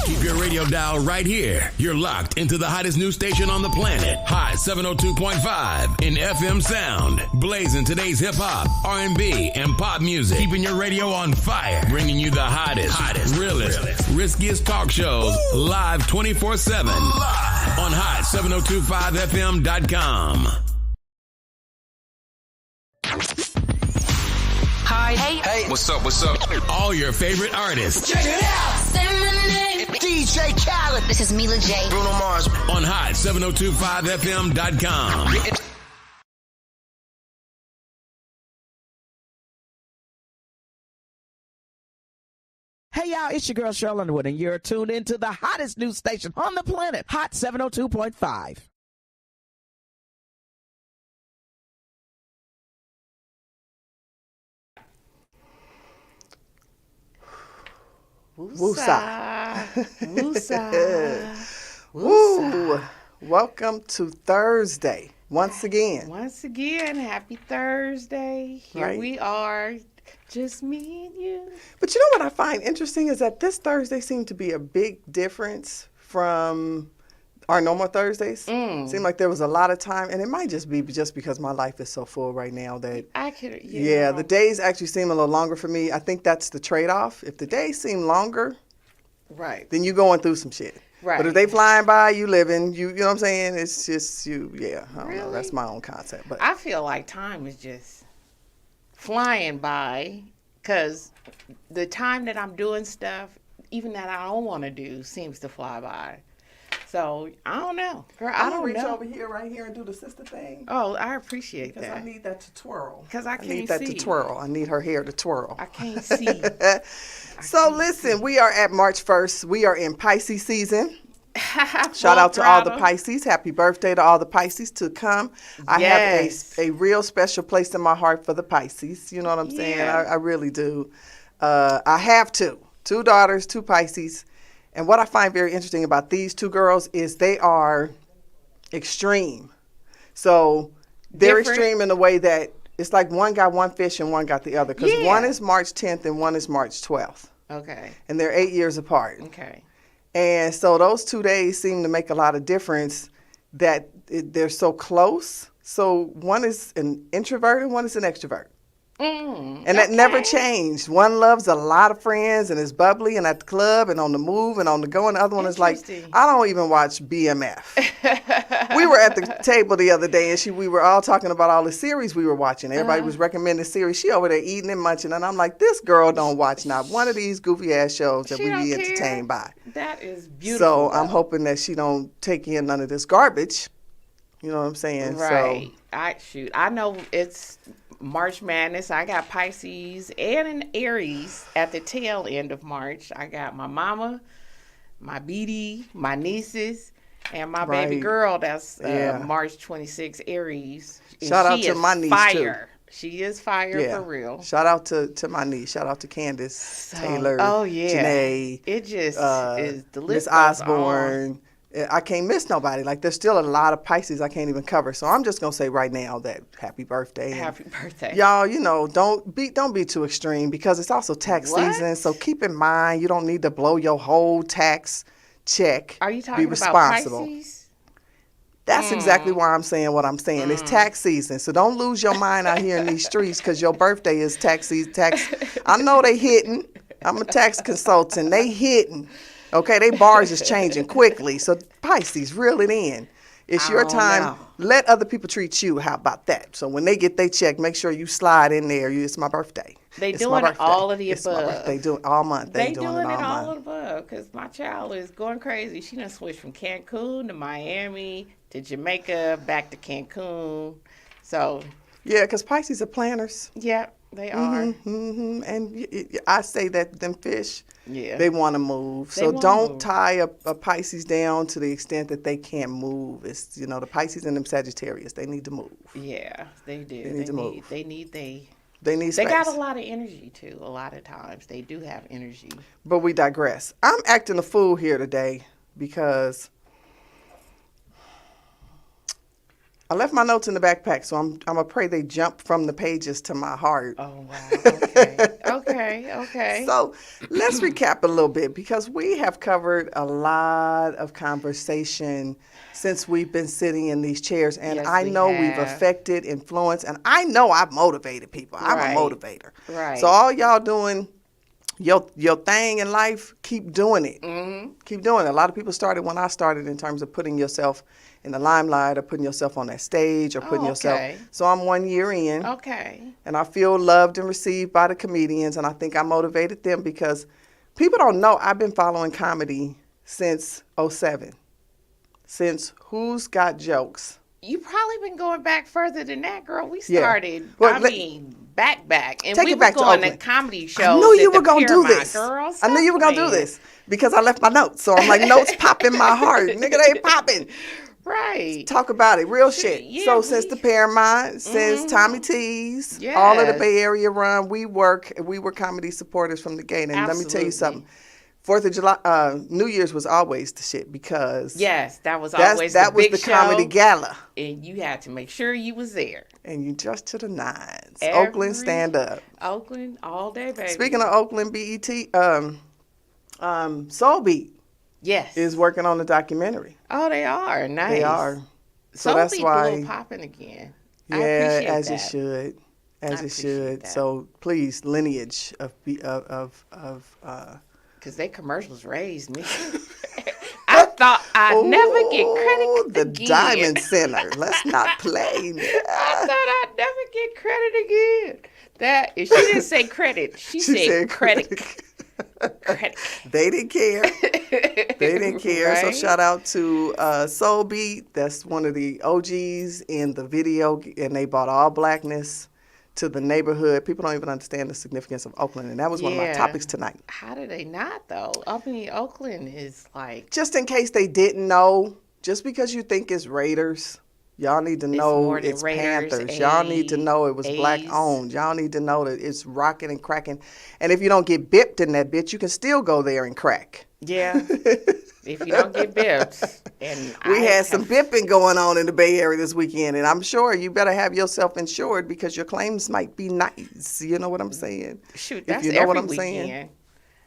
Keep your radio dial right here. You're locked into the hottest news station on the planet. Hot 702.5 in FM sound. Blazing today's hip-hop, R&B, and pop music. Keeping your radio on fire. Bringing you the hottest, realest, riskiest talk shows live 24/7 on hot7025fm.com. Hi. Hey. What's up? All your favorite artists. Check it out. Say my name. DJ Khaled. This is Mila J. Bruno Mars. On hot7025fm.com. Hey y'all, it's your girl Cheryl Underwood, and you're tuned into the hottest news station on the planet, Hot 702.5. Woosa. Woosa. Woo. Welcome to Thursday once again. Once again, happy Thursday. Here Right. we are, just me and you. But you know what I find interesting is that this Thursday seemed to be a big difference from our normal Thursdays. Seemed like there was a lot of time, and it might just be just because my life is so full right now that I could, the days actually seem a little longer for me. I think that's the trade-off. If the days seem longer, right. then you going through some shit. Right. But if they flying by, you living, you know what I'm saying? It's just you, I don't know. Really? That's my own concept. But I feel like time is just flying by because the time that I'm doing stuff, even that I don't want to do, seems to fly by. So, I don't know. Girl, I don't reach know. over here right here and do the sister thing. Oh, I appreciate Because that. I need that to twirl. Because I can't need that see. to twirl. I need her hair to twirl. I can't see. So listen, we are at March 1st. We are in Pisces season. Shout Full out to all the throttle. Pisces. Happy birthday to all the Pisces to come. I Yes. have a real special place in my heart for the Pisces. You know what I'm saying? Yeah. I really do. I have two daughters, two Pisces. And what I find very interesting about these two girls is they are extreme. So they're Different. extreme in the way that it's like one got one fish and one got the other. Because Yeah. one is March 10th and one is March 12th. Okay. And they're 8 years apart. Okay. And so those 2 days seem to make a lot of difference that they're so close. So one is an introvert and one is an extrovert. And that never changed. One loves a lot of friends and is bubbly and at the club and on the move and on the go. And the other one is like, Interesting. I don't even watch BMF. We were at the table the other day and we were all talking about all the series we were watching. Everybody was recommending series. She over there eating and munching. And I'm like, this girl don't watch not one of these goofy ass shows that She we don't be care. entertained by. That is beautiful. So I'm hoping that she don't take in none of this garbage. You know what I'm saying? Right. So, I know it's March Madness. I got Pisces and an Aries at the tail end of March. I got my mama, my BD, my nieces, and my baby Right. girl that's Yeah. March 26 Aries. And Shout out she to is my niece, fire. She is fire yeah. for real. Shout out to my niece. Shout out to Candace, Taylor, Oh yeah. Janae, It just is the Miss list goes on. Osborne. I can't miss nobody. Like, there's still a lot of Pisces I can't even cover. So I'm just going to say right now that happy birthday. And Happy birthday. y'all, you know, don't be too extreme because it's also tax What? season. So keep in mind, you don't need to blow your whole tax check. Are you talking be about responsible. Pisces? That's exactly why I'm saying what I'm saying. It's tax season. So don't lose your mind out here in these streets because your birthday is tax season. I know they hitting. I'm a tax consultant. They hitting. Okay, they bars is changing quickly. So Pisces, reel it in. It's your don't time. know. Let other people treat you. How about that? So when they get their check, make sure you slide in there. It's my birthday. They It's doing my birthday. all of the It's my above. birthday. Doing all month. They doing doing it it all all month. above because my child is going crazy. She done switched from Cancun to Miami to Jamaica back to Cancun. So, Yeah, because Pisces are planners. yeah, they are. And I say that them fish, Yeah. they want to move. They So wanna don't move. tie a Pisces down to the extent that they can't move. It's, you know, the Pisces and them Sagittarius, they need to move. Yeah, they do. They need to move. They need They They need space. got a lot of energy too. A lot of times they do have energy. But we digress. I'm acting a fool here today because I left my notes in the backpack, so I'm gonna pray they jump from the pages to my heart. Oh wow. Okay. okay. Okay. So let's recap a little bit because we have covered a lot of conversation since we've been sitting in these chairs. And Yes, I we know we've have. affected, influenced, and I know I've motivated people. I'm Right. a motivator. Right. So all y'all doing your thing in life, keep doing it. Mm-hmm. Keep doing it. A lot of people started when I started in terms of putting yourself in the limelight or putting yourself on that stage or putting yourself. Okay. So I'm 1 year in. Okay. And I feel loved and received by the comedians, and I think I motivated them because people don't know I've been following comedy since '07, since Who's Got Jokes. You probably been going back further than that, girl. We Yeah. started, Well, back. And take we it was back to going to Oakland. comedy shows. I knew you at the were going to do Paramount, this. Girl. I knew you were going to do Stop this because I left my notes. So I'm like, notes pop in my heart. Nigga, they popping. playing. Right. Talk about it, real shit. Yeah, So since the Paramount, since Tommy T's, all of the Yes. Bay Area run, we were comedy supporters from the gate. And let me tell you Absolutely. something. 4th of July, New Year's was always the shit because Yes, that was that always was the big the show, comedy gala. and you had to make sure you was there. And you dressed to the nines. Every- Oakland, stand up. Oakland all day, baby. Speaking of Oakland, BET, Soul Beat yes, is working on the documentary. oh, they are nice. They are. So Soul that's Beat why. a little popping again. I Yeah, appreciate as that. it should. As I it appreciate should. that. So please, lineage of Because they commercials raised me. I thought I'd never get credit the again. Diamond Center. Let's not play. I thought I'd never get credit again. That if she didn't say credit, she said credit. Credit. They didn't care. They didn't care. So Right? shout out to Soul Beat. That's one of the OGs in the video, and they brought all blackness to the neighborhood. People don't even understand the significance of Oakland, and that was one of my Yeah. topics tonight. How do they not though? I mean, Oakland is like Just in case they didn't know, just because you think it's Raiders, y'all need to know more than it's Raiders, Panthers. Y'all need to know it was black A's. owned. Y'all need to know that it's rocking and cracking. And if you don't get bipped in that bitch, you can still go there and crack. yeah. If you don't get bibs, and We I had some have- bipping going on in the Bay Area this weekend, and I'm sure you better have yourself insured because your claims might be nice. You know what I'm saying? Shoot, If that's you know every what I'm weekend. saying.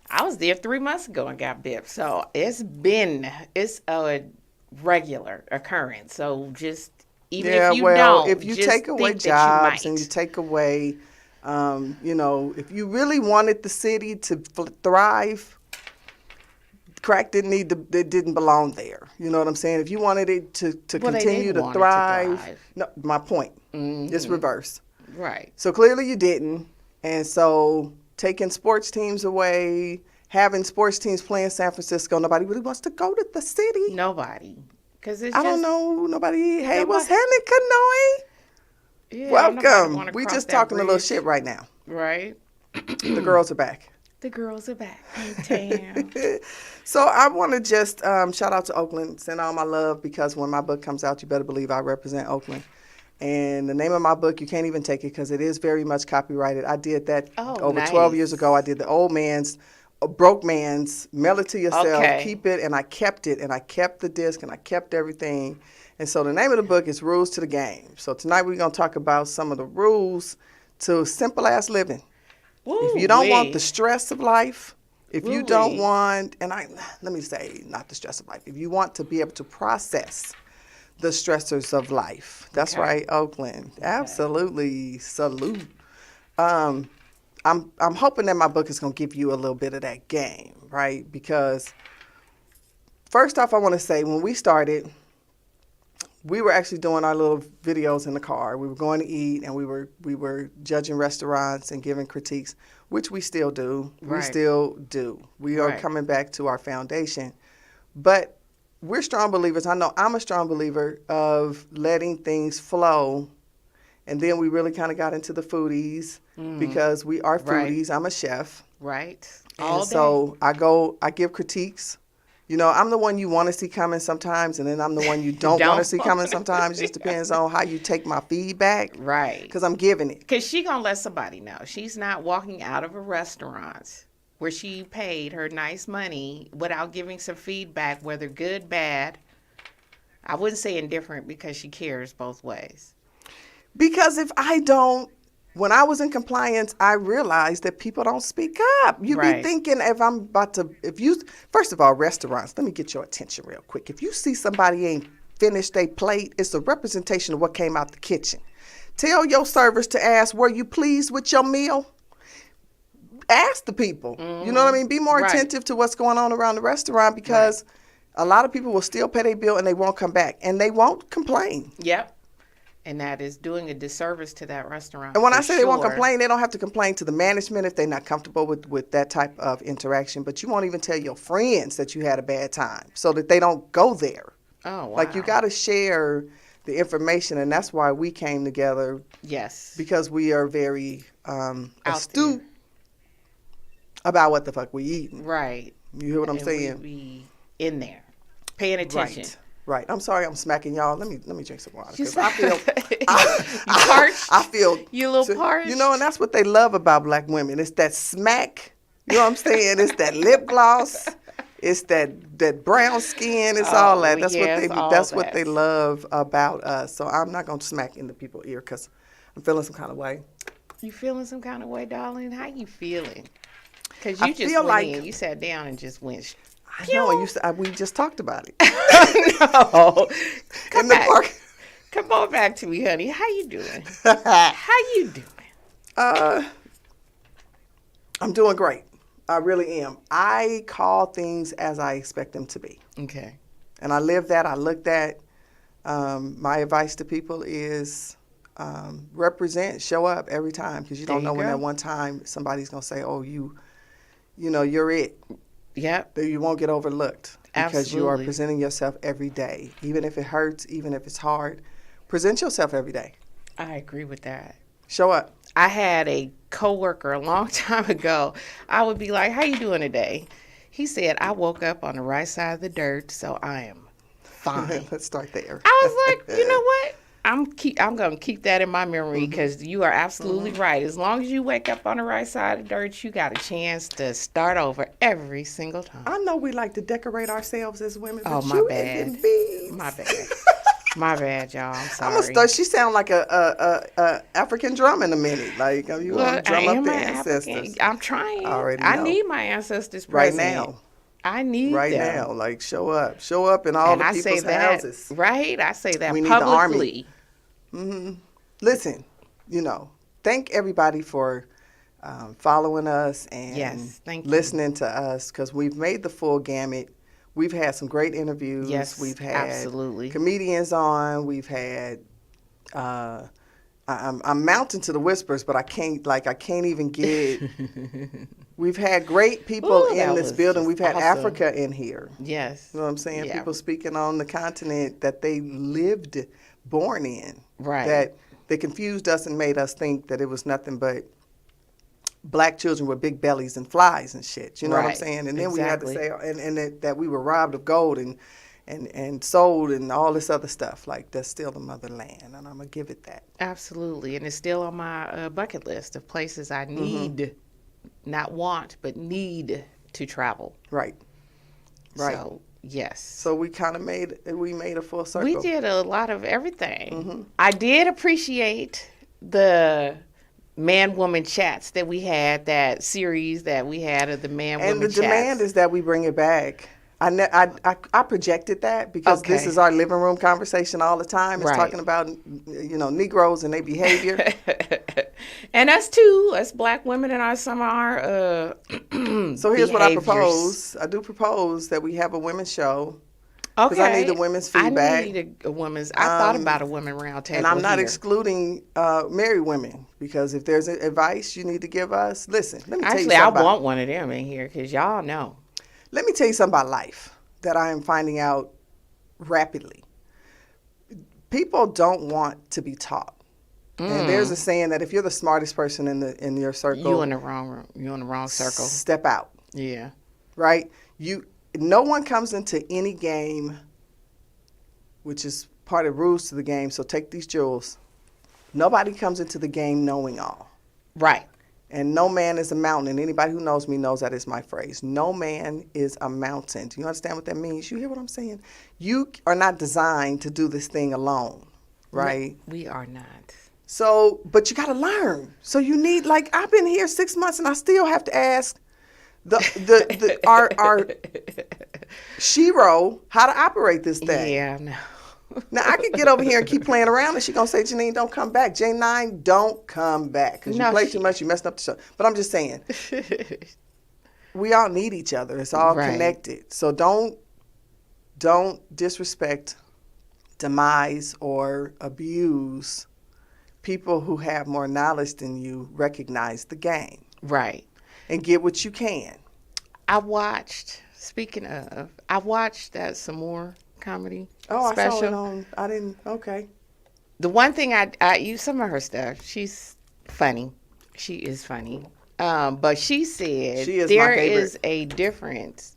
I was there 3 months ago and got bipped, so it's a regular occurrence. So just even if you don't, if you just take away think that jobs you and might. you take away, if you really wanted the city to thrive, crack it didn't belong there. You know what I'm saying? If you wanted it to Well, they continue didn't to want it to thrive, thrive. no, my point, it's reverse. Right. So clearly you didn't, and so taking sports teams away, having sports teams play in San Francisco, nobody really wants to go to the city. Nobody. Because it's I just, don't know nobody. Hey, what's Nobody- happening, Kanoe? Yeah, nobody Welcome. wanna We cross just that talking a little bridge. shit right now. Right. The girls are back. The girls are back in town. So I want to just shout out to Oakland, send all my love, because when my book comes out, you better believe I represent Oakland. And the name of my book, you can't even take it because it is very much copyrighted. I did that over 12 years nice. ago. I did the old man's, broke man's, mail it to yourself, Okay. keep it, and I kept it, and I kept the disc, and I kept everything. And so the name of the book is Rules to the Game. So tonight we're going to talk about some of the rules to simple-ass living. If you don't want the stress of life, if you don't Woo-wee. want, let me say, not the stress of life, if you want to be able to process the stressors of life. That's Okay. right, Oakland. Absolutely. Salute. I'm hoping that my book is going to give you a little bit of that game, right? Because first off, I want to say when we started, we were actually doing our little videos in the car. We were going to eat, and we were judging restaurants and giving critiques, which we still do. We Right. still do. We are Right. coming back to our foundation. But we're strong believers. I know I'm a strong believer of letting things flow. And then we really kind of got into the foodies because we are Right. foodies. I'm a chef. Right. And All day. so I give critiques. You know, I'm the one you want to see coming sometimes, and then I'm the one you don't want to see coming sometimes. Just depends on how you take my feedback. Right. Because I'm giving it. Because she going to let somebody know. She's not walking out of a restaurant where she paid her nice money without giving some feedback, whether good, bad. I wouldn't say indifferent because she cares both ways. Because if I don't when I was in compliance, I realized that people don't speak up. You be Right. thinking first of all, restaurants, let me get your attention real quick. If you see somebody ain't finished their plate, it's a representation of what came out the kitchen. Tell your servers to ask, were you pleased with your meal? Ask the people. You know what I mean? Be more Right. attentive to what's going on around the restaurant, because a lot of people will still pay their bill and they won't come back and they won't complain. Yep. And that is doing a disservice to that restaurant. And when for I say they won't sure. complain, they don't have to complain to the management if they're not comfortable with that type of interaction. But you won't even tell your friends that you had a bad time so that they don't go there. Oh, wow. Like, you got to share the information, and that's why we came together, Yes. because we are very Out astute there. about what the fuck we eating. Right. You hear what I'm And saying? we be in there, paying attention. Right. I'm sorry I'm smacking y'all. Let me drink some water. You 'Cause I feel You parched? I feel You a little parched? You know, and that's what they love about black women. It's that smack. You know what I'm saying? It's that lip gloss. It's that brown skin. It's all that. That's yes, all that's what that. they love about us. So I'm not gonna smack in the people's ear because I'm feeling some kind of way. You feeling some kind of way, darling? How you feeling? Because I you just feel went like- in. You sat down and just went. I know, and we just talked about it No. in the park. Come on back to me, honey. How you doing? How you doing? I'm doing great. I really am. I call things as I expect them to be. Okay. And I live that. I look that. My advice to people is represent, show up every time, because you don't There know you when go. at one time somebody's going to say, oh, you know, you're it. Yep. That you won't get overlooked because you are Absolutely. presenting yourself every day. Even if it hurts, even if it's hard, present yourself every day. I agree with that. Show up. I had a coworker a long time ago. I would be like, "How you doing today?" He said, "I woke up on the right side of the dirt, so I am fine." Let's start there. I was like, "You know what? I'm gonna keep that in my memory, because you are absolutely right. As long as you wake up on the right side of the dirt, you got a chance to start over every single time." I know we like to decorate ourselves as women, but Oh, my you bad. and bees. My bad. My bad, y'all. I'm sorry. I'm gonna start. She sound like a African drum in a minute. Like, you want to drum up the ancestors I'm trying. I already I know. need my ancestors right present. now. I need Right them. now, like show up in all And the I say people's that, houses. right? I say that We need the army. publicly. Listen, thank everybody for following us and Yes, thank you. listening to us, because we've made the full gamut. We've had some great interviews. Yes, we've had absolutely. comedians on. We've had. I'm mounting to the whispers, but I can't even get. We've had great people Ooh, in that this was building. just We've had awesome. Africa in here. Yes. You know what I'm saying? Yeah. People speaking on the continent that they born in. Right. That they confused us and made us think that it was nothing but black children with big bellies and flies and shit. You know what I'm Right. saying? And then we had to Exactly. say, and that we were robbed of gold and sold and all this other stuff. Like, that's still the motherland, and I'm going to give it that. Absolutely. And it's still on my bucket list of places I need, not want, but need to travel. Right. Right. So, yes. So we kind of made a full circle. We did a lot of everything. Mm-hmm. I did appreciate the man-woman chats that we had, that series that we had of the man-woman And the chats. demand is that we bring it back. I projected that because this Okay. is our living room conversation all the time. It's Right. talking about, Negroes and their behavior. And us too, us black women, and some of our So here's what I behaviors. propose. I do propose that we have a women's show. Okay. 'Cause I need the women's feedback. I need a women's. I thought about a women round table. And I'm not here. excluding married women, because if there's advice you need to give us, listen, let me tell you Actually, I something. want one of them in here, because y'all know. Let me tell you something about life that I am finding out rapidly. People don't want to be taught. And there's a saying that if you're the smartest person in your circle, You in the wrong room. You in the wrong circle. step out, Yeah. right? No one comes into any game, which is part of rules to the game. So take these jewels. Nobody comes into the game knowing all. Right. And no man is a mountain. And anybody who knows me knows that is my phrase. No man is a mountain. Do you understand what that means? You hear what I'm saying? You are not designed to do this thing alone, right? We are not. So, but you got to learn. So you need, like, I've been here 6 months and I still have to ask our Shiro how to operate this thing. Yeah, no. Now, I could get over here and keep playing around, and she's going to say, Jnine, don't come back. Jnine, don't come back. Because you play too much, you messed up the show. But I'm just saying, we all need each other. It's all connected. So don't disrespect, demise, or abuse people who have more knowledge than you. Recognize the game. Right. And get what you can. Speaking of, I watched that some more comedy special. I saw it on, I didn't, okay. The one thing I use some of her stuff. She's funny. She is funny. But she said there is a difference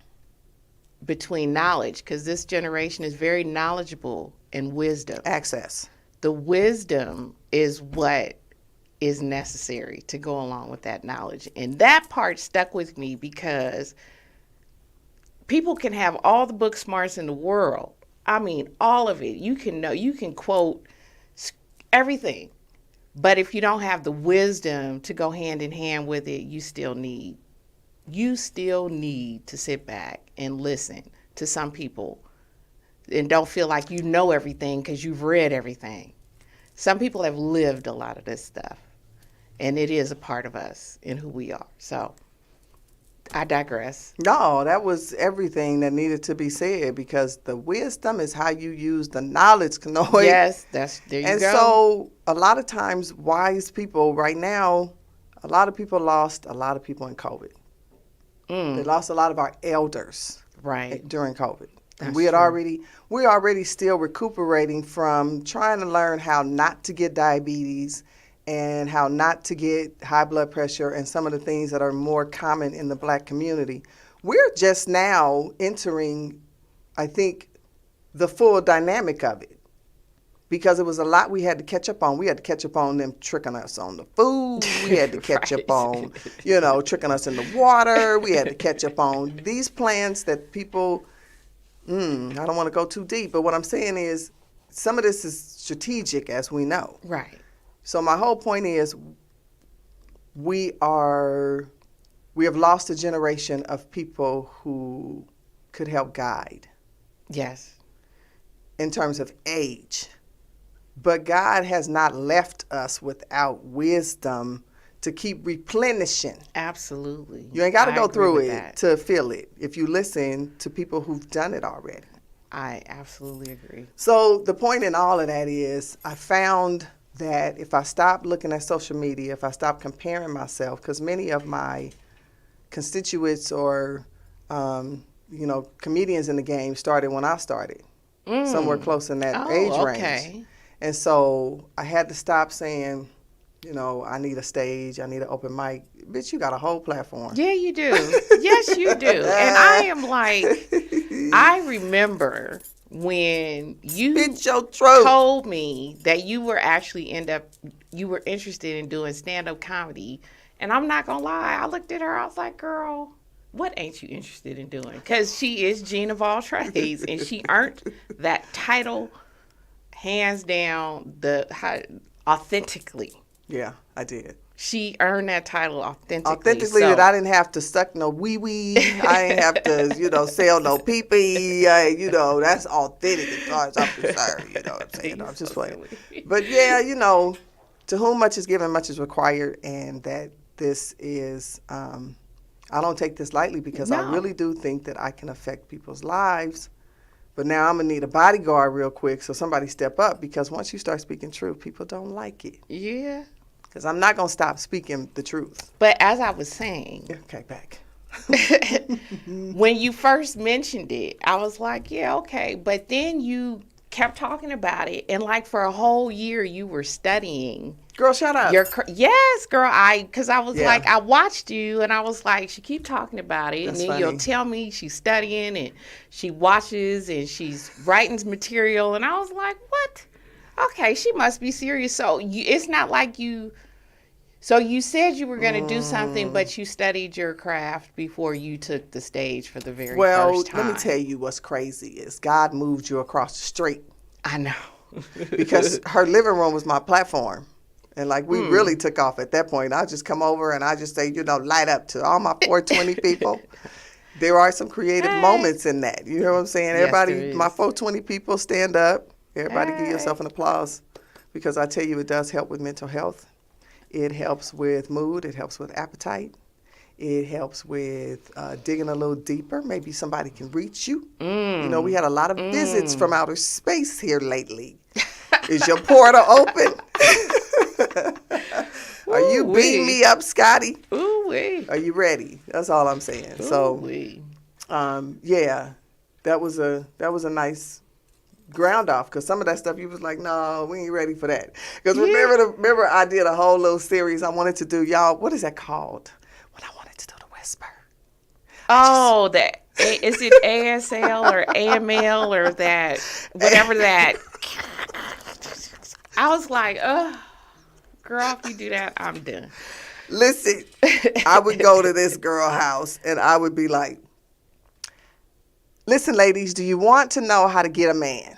between knowledge, because this generation is very knowledgeable, and wisdom. Access. The wisdom is what is necessary to go along with that knowledge. And that part stuck with me, because people can have all the book smarts in the world. I mean, all of it. You can quote everything. But if you don't have the wisdom to go hand in hand with it, you still need to sit back and listen to some people, and don't feel like you know everything because you've read everything. Some people have lived a lot of this stuff, and it is a part of us and who we are. So I digress. No, that was everything that needed to be said, because the wisdom is how you use the knowledge, Kanoy. Yes, there you go. And so a lot of times, wise people right now, a lot of people lost a lot of people in COVID. They lost a lot of our elders during COVID. And we're already still recuperating from trying to learn how not to get diabetes and how not to get high blood pressure and some of the things that are more common in the Black community. We're just now entering, I think, the full dynamic of it, because it was a lot we had to catch up on. We had to catch up on them tricking us on the food. We had to catch up on, tricking us in the water. We had to catch up on these plans that people, I don't want to go too deep, but what I'm saying is some of this is strategic, as we know. Right. So my whole point is we have lost a generation of people who could help guide. Yes. In terms of age. But God has not left us without wisdom to keep replenishing. Absolutely. You ain't got to go through it to feel it if you listen to people who've done it already. I absolutely agree. So the point in all of that is I found that if I stop looking at social media, if I stop comparing myself, because many of my constituents or, comedians in the game started when I started, somewhere close in that age range. And so I had to stop saying, I need a stage, I need an open mic. Bitch, you got a whole platform. Yeah, you do. Yes, you do. And I am like, I remember when you told me that you were actually you were interested in doing stand-up comedy. And I'm not going to lie, I looked at her, I was like, girl, what ain't you interested in doing? Because she is Jean of all trades, and she earned that title hands down, authentically. Yeah, I did. She earned that title authentically. Authentically, that I didn't have to suck no wee-wee. I didn't have to, sell no pee-pee. That's authentic as far as I'm concerned. You know what I'm saying? I'm just playing. But yeah, to whom much is given, much is required. And that this is, I don't take this lightly, because I really do think that I can affect people's lives. But now I'm going to need a bodyguard real quick, so somebody step up, because once you start speaking truth, people don't like it. Yeah. Because I'm not going to stop speaking the truth. But as I was saying. Okay, back. When you first mentioned it, I was like, yeah, okay. But then you kept talking about it, and like for a whole year you were studying. Girl, shut up. Yes, girl. Because I was like, I watched you, and I was like, she keep talking about it, and then you'll tell me she's studying, and she watches, and she's writing material, and I was like, what? Okay, she must be serious. So it's not like you. So you said you were going to do something, but you studied your craft before you took the stage for the very first time. Well, let me tell you what's crazy is God moved you across the street. I know. Because her living room was my platform. And like we really took off at that point. I just come over and I just say, light up to all my 420 people. There are some creative moments in that. You know what I'm saying? Yes, Everybody, there is. my 420 people, stand up. Everybody give yourself an applause, because I tell you, it does help with mental health. It helps with mood. It helps with appetite. It helps with digging a little deeper. Maybe somebody can reach you. We had a lot of visits from outer space here lately. Is your portal open? Are you beating me up, Scotty? Ooh-wee. Are you ready? That's all I'm saying. Ooh-wee. That was a nice ground off, because some of that stuff you was like, no, we ain't ready for that. Because remember I did a whole little series I wanted to do, y'all. What is that called? When I wanted to do the whisper. Oh, is it ASL or AML or that, whatever that. I was like, girl, if you do that, I'm done. Listen, I would go to this girl house and I would be like, listen, ladies, do you want to know how to get a man?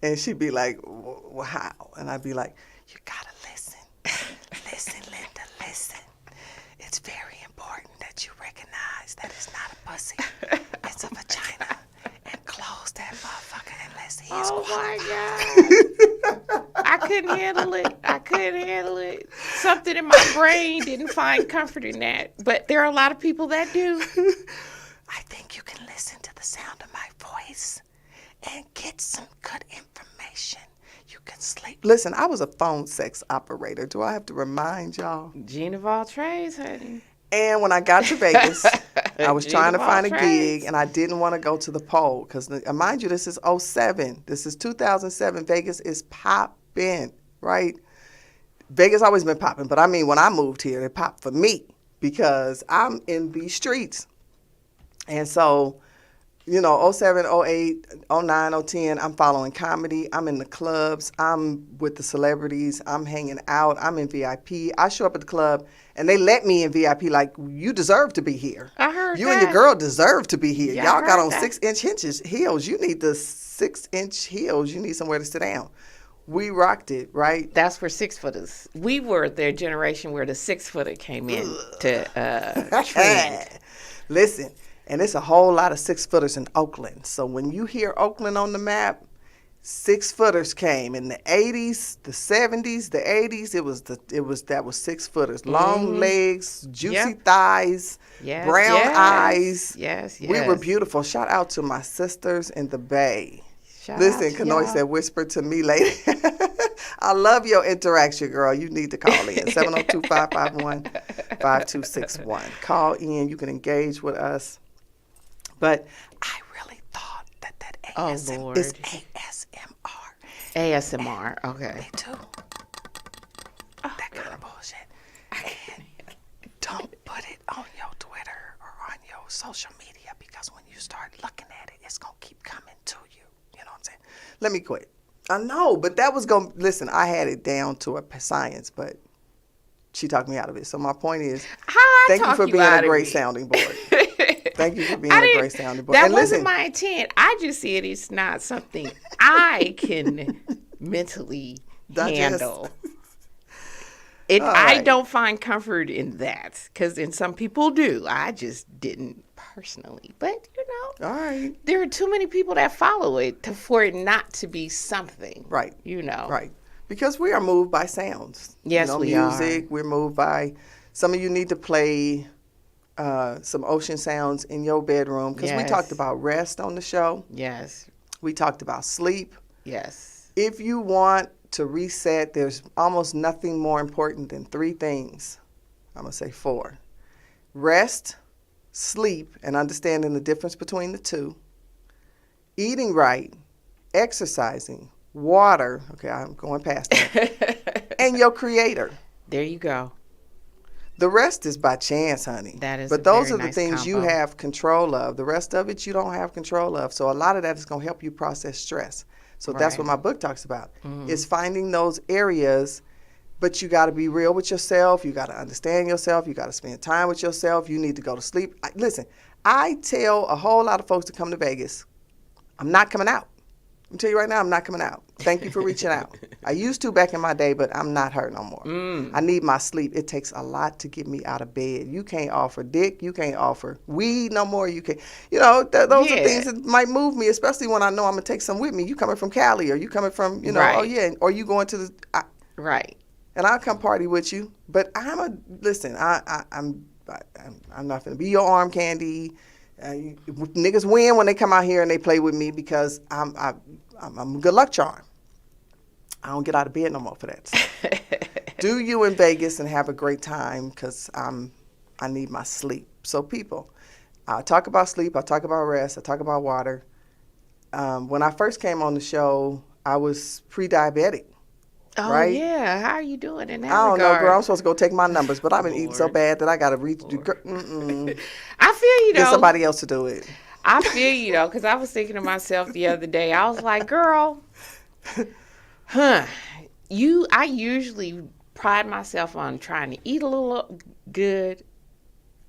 And she'd be like, well, how? And I'd be like, you gotta listen. Listen, Linda, listen. It's very important that you recognize that it's not a pussy. It's a vagina. And close that motherfucker unless he is qualified. My God. I couldn't handle it. Something in my brain didn't find comfort in that. But there are a lot of people that do. I think you can listen to the sound of my voice and get some good information. You can sleep. Listen, I was a phone sex operator. Do I have to remind y'all? Gene of all trades, honey. And when I got to Vegas, I was Gene trying to of all find a trades. gig, and I didn't want to go to the pole. Because, mind you, this is 2007. This is 2007. Vegas is popping, right? Vegas always been popping. But, I mean, when I moved here, it popped for me because I'm in these streets. And so, 07, 08, 09, 010, I'm following comedy. I'm in the clubs. I'm with the celebrities. I'm hanging out. I'm in VIP. I show up at the club, and they let me in VIP like, you deserve to be here. I heard you that. and your girl deserve to be here. Yeah, Y'all I got heard on that. 6-inch heels. You need the 6-inch heels. You need somewhere to sit down. We rocked it, right? That's for 6-footers. We were the generation where the 6-footer came in to trend. Listen. And it's a whole lot of 6-footers in Oakland. So when you hear Oakland on the map, 6-footers came in the 80s, the 70s, the 80s. That was 6-footers, long legs, juicy thighs, brown eyes. Yes. We were beautiful. Shout out to my sisters in the Bay. Shout Listen, out to Kanoy y'all. said, whisper to me later. I love your interaction, girl. You need to call in 702-551-5261. Call in. You can engage with us. But I really thought that ASMR Lord. is ASMR. ASMR, okay. Me too. That kind of bullshit. And don't put it on your Twitter or on your social media, because when you start looking at it, it's going to keep coming to you. You know what I'm saying? Let me quit. I know, but that was going to, listen, I had it down to a science, but she talked me out of it. So my point is, thank you for being a great sounding board. Thank you for being a great sounding board. That and wasn't listen, my intent. I just said it's not something I can mentally Digest. handle. I right. don't find comfort in that, because some people do. I just didn't personally. But, all right. there are too many people that follow it for it not to be something. Right. Right. Because we are moved by sounds. Yes, we are. Music, we're moved by, some of you need to play some ocean sounds in your bedroom, because we Yes. talked about rest on the show. Yes. We talked about sleep. Yes. If you want to reset, there's almost nothing more important than 3 things. I'm going to say 4. Rest, sleep, and understanding the difference between the two. Eating right, exercising, water. Okay, I'm going past that. And your creator. There you go. The rest is by chance, honey. That is But a those very are the nice things you combo. have control of. The rest of it you don't have control of. So a lot of that is going to help you process stress. So that's Right. what my book talks about. Is finding those areas, but you got to be real with yourself. You got to understand yourself. You got to spend time with yourself. You need to go to sleep. Listen, I tell a whole lot of folks to come to Vegas, I'm not coming out. I'm tell you right now, I'm not coming out. Thank you for reaching out. I used to back in my day, but I'm not her no more. I need my sleep. It takes a lot to get me out of bed. You can't offer dick. You can't offer weed no more. You can't. You know, those are things that might move me, especially when I know I'm going to take some with me. You coming from Cali, or you coming from, you know, Right. oh yeah, or you going to the. Right. And I'll come party with you. But listen, I'm not going to be your arm candy. Niggas win when they come out here and they play with me because I'm a good luck charm. I don't get out of bed no more for that. Do you in Vegas and have a great time because I need my sleep. So people, I talk about sleep, I talk about rest, I talk about water. When I first came on the show, I was pre-diabetic. Oh, right? yeah. How are you doing in that I don't regard? know, girl. I'm supposed to go take my numbers, but I've been eating so Lord. bad that I got to reach. I feel you, though. Get somebody else to do it. I feel you, though, because I was thinking to myself the other day. I was like, girl, I usually pride myself on trying to eat a little good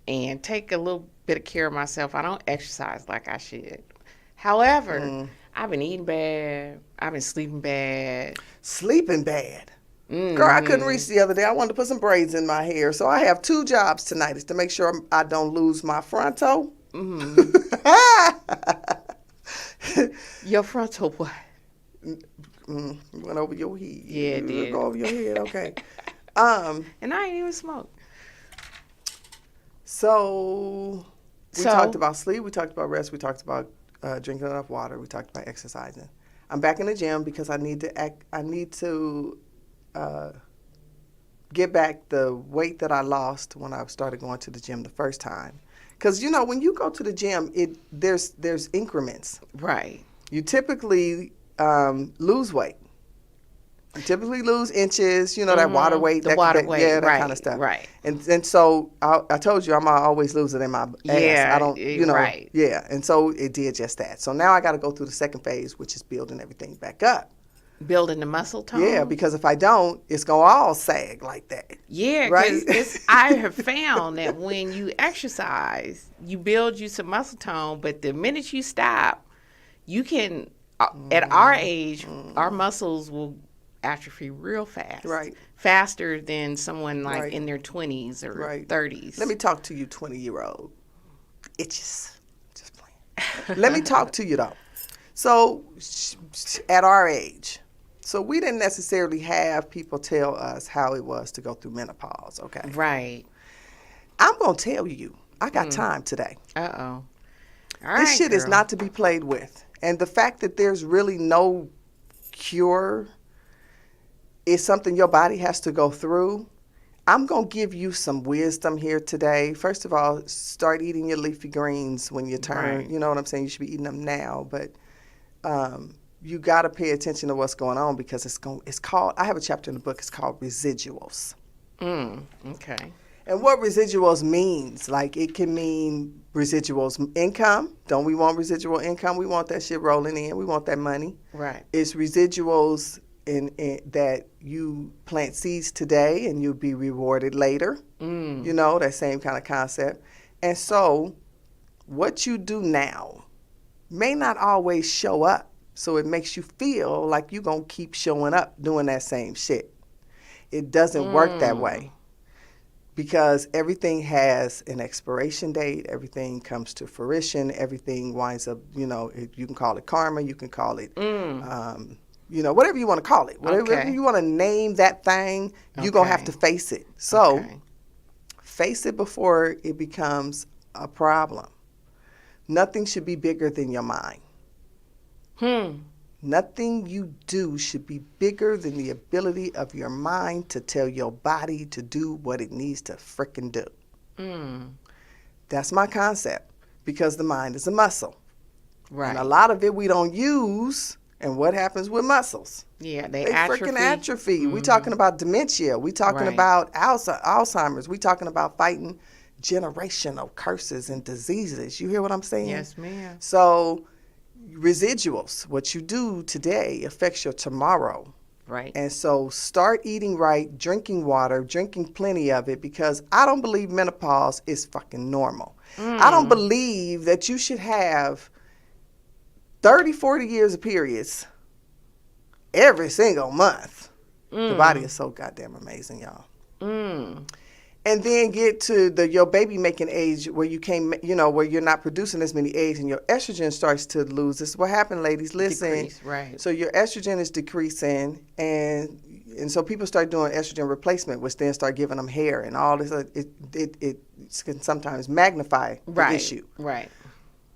and take a little bit of care of myself. I don't exercise like I should. However, I've been eating bad. I've been sleeping bad. Sleeping bad. Girl, I couldn't reach the other day. I wanted to put some braids in my hair. So I have 2 jobs tonight. Is to make sure I don't lose my fronto. Your frontal what? Went over your head. Yeah, it did. Go over your head, okay. And I ain't even smoke. So we talked about sleep. We talked about rest. We talked about drinking enough water. We talked about exercising. I'm back in the gym because I need to get back the weight that I lost when I started going to the gym the first time. Because, you know, when you go to the gym, there's increments. Right. You typically lose weight. You typically lose inches, you know, that water weight. The water weight, yeah, that right, kind of stuff. right. And so I told you I'm always losing in my ass. Yeah, I don't, you know. right. Yeah, and so it did just that. So now I got to go through the second phase, which is building everything back up. Building the muscle tone? Yeah, because if I don't, it's going to all sag like that. Yeah, right? because I have found that when you exercise, you build you some muscle tone, but the minute you stop, you can, at our age, our muscles will atrophy real fast. Right. Faster than someone like Right. in their 20s or Right. 30s. Let me talk to you, 20-year-old. Itches. Just playing. Let me talk to you, though. So at our age, so we didn't necessarily have people tell us how it was to go through menopause, okay? Right. I'm going to tell you, I got time today. Uh-oh. All This right, shit is girl. not to be played with. And the fact that there's really no cure is something your body has to go through. I'm going to give you some wisdom here today. First of all, start eating your leafy greens when you turn. Right. You know what I'm saying? You should be eating them now. But you got to pay attention to what's going on because it's called, I have a chapter in the book, it's called residuals. Okay. And what residuals means, like it can mean residuals income. Don't we want residual income? We want that shit rolling in. We want that money. Right. It's residuals in that you plant seeds today and you'll be rewarded later. You know, that same kind of concept. And so what you do now may not always show up. So it makes you feel like you're going to keep showing up doing that same shit. It doesn't work that way. Because everything has an expiration date, everything comes to fruition, everything winds up, you know, you can call it karma, you can call it, you know, whatever you want to call it. Whatever you want to name that thing, you're going to have to face it. So face it before it becomes a problem. Nothing should be bigger than your mind. Nothing you do should be bigger than the ability of your mind to tell your body to do what it needs to frickin' do. That's my concept, because the mind is a muscle. Right. And a lot of it we don't use, and what happens with muscles? Yeah, they Frickin' atrophy. We talking about dementia. We talking Right. about Alzheimer's. We talking about fighting generational curses and diseases. You hear what I'm saying? Yes, ma'am. So residuals, what you do today affects your tomorrow. Right. And so start eating right, drinking water, drinking plenty of it, because I don't believe menopause is fucking normal. I don't believe that you should have 30, 40 years of periods every single month. The body is so goddamn amazing, y'all. And then get to your baby making age where you can't, where you're not producing as many eggs and your estrogen starts to lose. This is what happened, ladies. Listen. Decrease, right. So your estrogen is decreasing, and so people start doing estrogen replacement, which then start giving them hair and all this. It can sometimes magnify the issue. Right.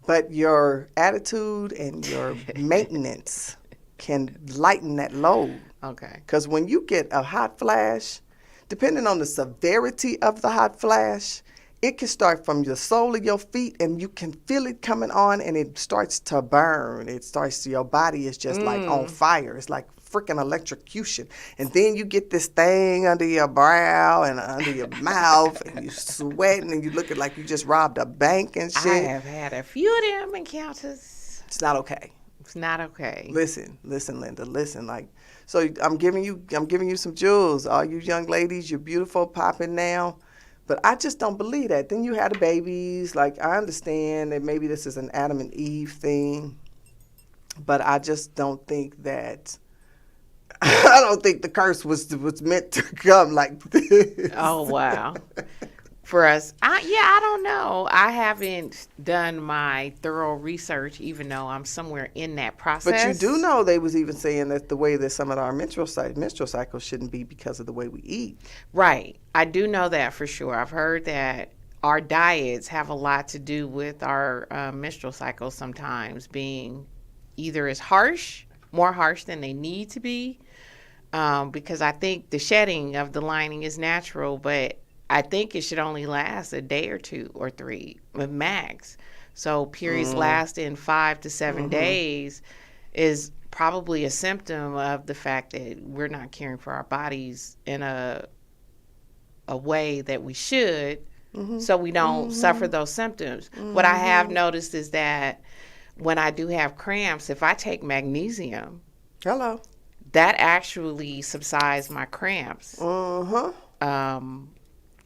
But your attitude and your maintenance can lighten that load. Okay. Because when you get a hot flash, depending on the severity of the hot flash, it can start from the sole of your feet and you can feel it coming on and it starts to burn. Your body is just like on fire. It's like freaking electrocution. And then you get this thing under your brow and under your mouth and you're sweating and you looking like you just robbed a bank and shit. I have had a few of them encounters. It's not okay. It's not okay. Listen, Linda, listen. So I'm giving you some jewels. All you young ladies, you're beautiful, popping now. But I just don't believe that. Then you had the babies. Like, I understand that maybe this is an Adam and Eve thing. But I just don't think that, I don't think the curse was meant to come like this. Oh, wow. For us, I don't know. I haven't done my thorough research, even though I'm somewhere in that process. But you do know they was even saying that the way that some of our menstrual cycles shouldn't be because of the way we eat. Right. I do know that for sure. I've heard that our diets have a lot to do with our menstrual cycles sometimes being either as more harsh than they need to be, because I think the shedding of the lining is natural, but I think it should only last a day or 2 or 3 max. So periods last in 5 to 7 days is probably a symptom of the fact that we're not caring for our bodies in a way that we should, so we don't suffer those symptoms. What I have noticed is that when I do have cramps, if I take magnesium, that actually subsides my cramps.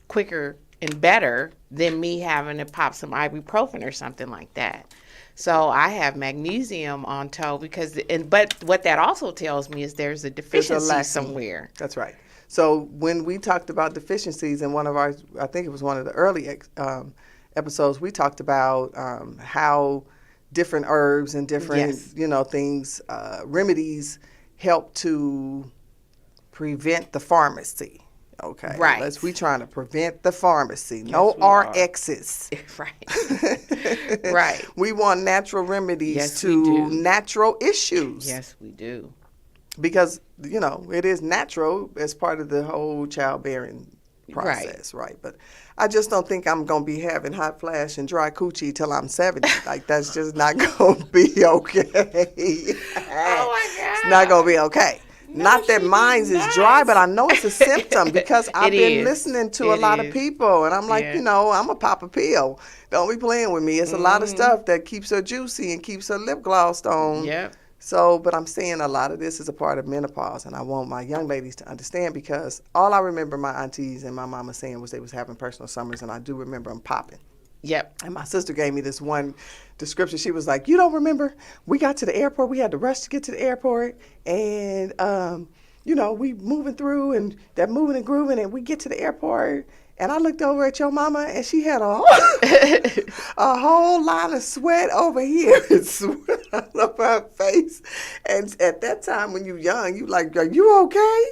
Quicker and better than me having to pop some ibuprofen or something like that. So I have magnesium on toe but what that also tells me is there's a deficiency somewhere. That's right. So when we talked about deficiencies in one of our, I think it was one of the early episodes, we talked about how different herbs and different, things, remedies help to prevent the pharmacy. Okay. Right. We trying to prevent the pharmacy. No RXs. Right. Right. We want natural remedies to natural issues. Yes, we do. Because, it is natural as part of the whole childbearing process, right? But I just don't think I'm going to be having hot flash and dry coochie till I'm 70. Like, that's just not going to be okay. Oh, my God. It's not going to be okay. No, not that mine's is dry, but I know it's a symptom because I've been listening to a lot of people. And I'm like, I'm going to pop a pill. Don't be playing with me. It's a lot of stuff that keeps her juicy and keeps her lip glossed on. Yep. So, but I'm saying a lot of this is a part of menopause. And I want my young ladies to understand because all I remember my aunties and my mama saying was they was having personal summers. And I do remember them popping. Yep. And my sister gave me this one description. She was like, you don't remember? We got to the airport. We had to rush to get to the airport. And, we moving through and that moving and grooving. And we get to the airport. And I looked over at your mama and she had a whole line of sweat over here and sweat all over her face. And at that time when you're young, you like, are you okay?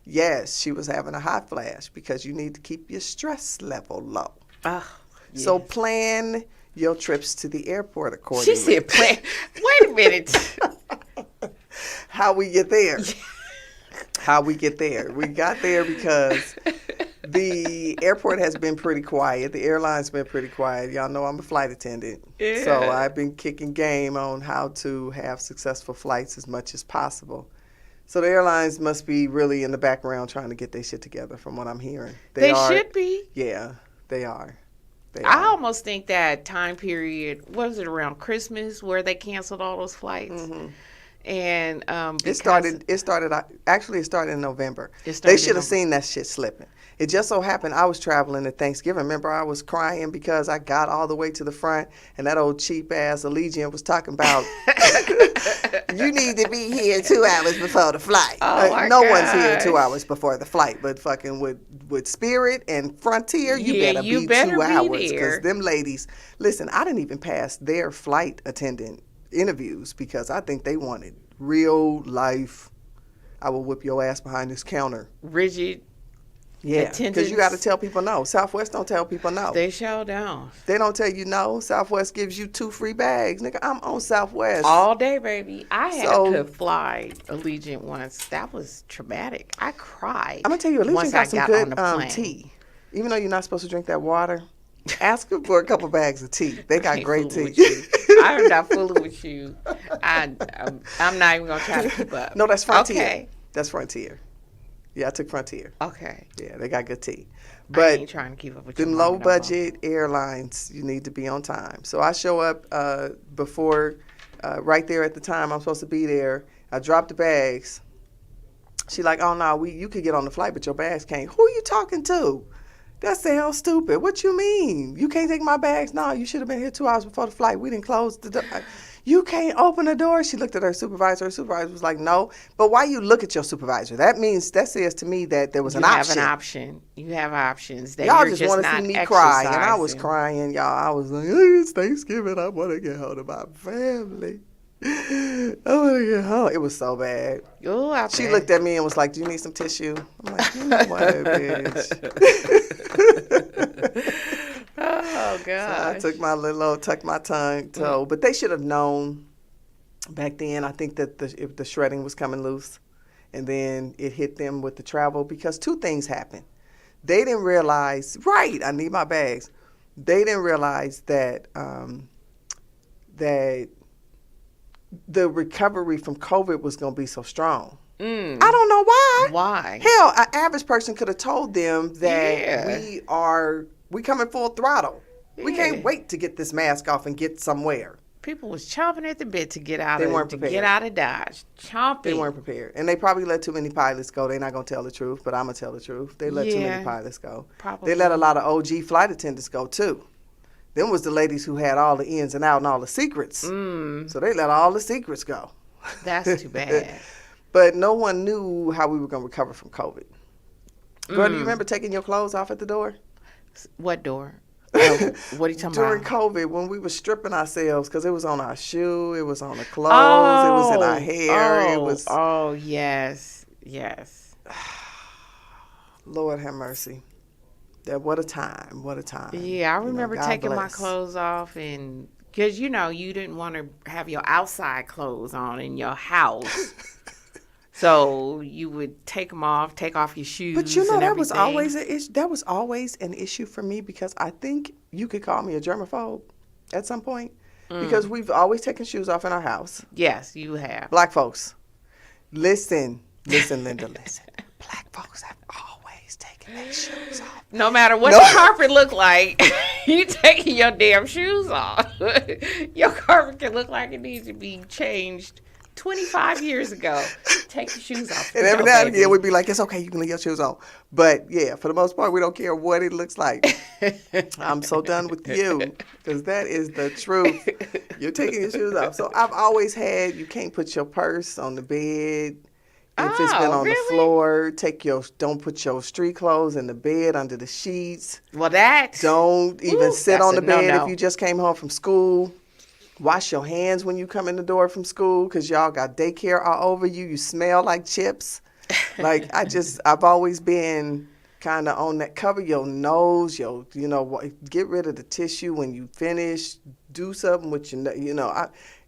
Yes, she was having a hot flash because you need to keep your stress level low. Yes. So plan your trips to the airport accordingly. She said plan. Wait a minute. How we get there. We got there because the airport has been pretty quiet. The airline's been pretty quiet. Y'all know I'm a flight attendant. Yeah. So I've been kicking game on how to have successful flights as much as possible. So the airlines must be really in the background trying to get their shit together from what I'm hearing. They should be. Yeah, they are. I almost think that time period, what was it, around Christmas where they canceled all those flights? And It started in November. It started They in should have November. seen that shit slipping. It just so happened I was traveling at Thanksgiving. Remember, I was crying because I got all the way to the front, and that old cheap ass Allegiant was talking about, you need to be here 2 hours before the flight. Oh, my no one's here gosh. 2 hours before the flight, but fucking with Spirit and Frontier, you Yeah, better you be better 2 be hours, there. because them ladies. Listen, I didn't even pass their flight attendant interviews because I think they wanted real life. I will whip your ass behind this counter. rigid. Yeah, because you Attendance. got to tell people no. Southwest don't tell people no. They show down They don't tell you no. Southwest gives you 2 free bags. Nigga, I'm on Southwest. all day, baby. I had So- to fly Allegiant once. That was traumatic. I cried. I'm going to tell you, Allegiant once got I some got good on the plane. tea. Even though you're not supposed to drink that water, ask them for a couple bags of tea. They got ain't great fooling tea. with you. I'm not fooling with you. I'm not even gonna try to keep up. No, that's Frontier. Okay. That's Frontier. Yeah, I took Frontier. Okay. Yeah, they got good tea. I But ain't trying to keep up with you. them low budget airlines, you need to be on time. So I show up before, right there at the time I'm supposed to be there. I drop the bags. She like, oh no, you could get on the flight, but your bags can't. Who are you talking to? That sounds stupid. What you mean? You can't take my bags? No, you should have been here 2 hours before the flight. We didn't close the door. You can't open the door. She looked at her supervisor. Her supervisor was like, no. But why you look at your supervisor? That says to me that there was an option. You have an option. You have options. That Y'all you're just want to not see me cry. And I was exercising. crying, y'all. I was like, hey, it's Thanksgiving. I want to get home to my family. I want to get home. It was so bad. Ooh, I She bet. looked at me and was like, do you need some tissue? I'm like, you know what, bitch. Oh So God. I took my little old, tucked my tongue toe. But they should have known back then. I think that if the shredding was coming loose, and then it hit them with the travel, because 2 things happened. They didn't realize, right, I need my bags. They didn't realize that that the recovery from COVID was going to be so strong. I don't know why. Why? Hell, an average person could have told them that Yeah. we coming full throttle. We Yeah. can't wait to get this mask off and get somewhere. People was chomping at the bit to get out They of weren't to prepared. get out of Dodge. Chomping. They weren't prepared. And they probably let too many pilots go. They're not going to tell the truth, but I'm going to tell the truth. They let too Yeah. many pilots go. Probably. They let a lot of OG flight attendants go, too. Them was the ladies who had all the ins and outs and all the secrets. So they let all the secrets go. That's too bad. But no one knew how we were going to recover from COVID. Girl, do you remember taking your clothes off at the door? What door? Oh, what are you talking During about? COVID, when we were stripping ourselves, because it was on our shoe, it was on the clothes, it was in our hair, it was... Oh, yes. Yes. Lord have mercy. What a time. What a time. Yeah, I You know, remember God taking my bless. clothes off, and because you didn't want to have your outside clothes on in your house, so you would take them off, take off your shoes. But you know, and that was everything. always an issue. That was always an issue for me, because I think you could call me a germaphobe at some point, because we've always taken shoes off in our house. Yes, you have. Black folks, listen, Linda, listen. Black folks have always taken their shoes off. No matter what the carpet look like, you taking your damn shoes off. Your carpet can look like it needs to be changed 25 years ago. Take your shoes off. And every now and again, we'd be like, it's okay, you can leave your shoes on. But yeah, for the most part, we don't care what it looks like. I'm so done with you, because that is the truth. You're taking your shoes off. So I've always had, you can't put your purse on the bed. If it's been on the floor, don't put your street clothes in the bed under the sheets. Well, that. Don't even sit that's on a the bed no-no. if you just came home from school. Wash your hands when you come in the door from school, because y'all got daycare all over you. You smell like chips. Like, I've always been kind of on that. Cover your nose, get rid of the tissue when you finish. Do something with your,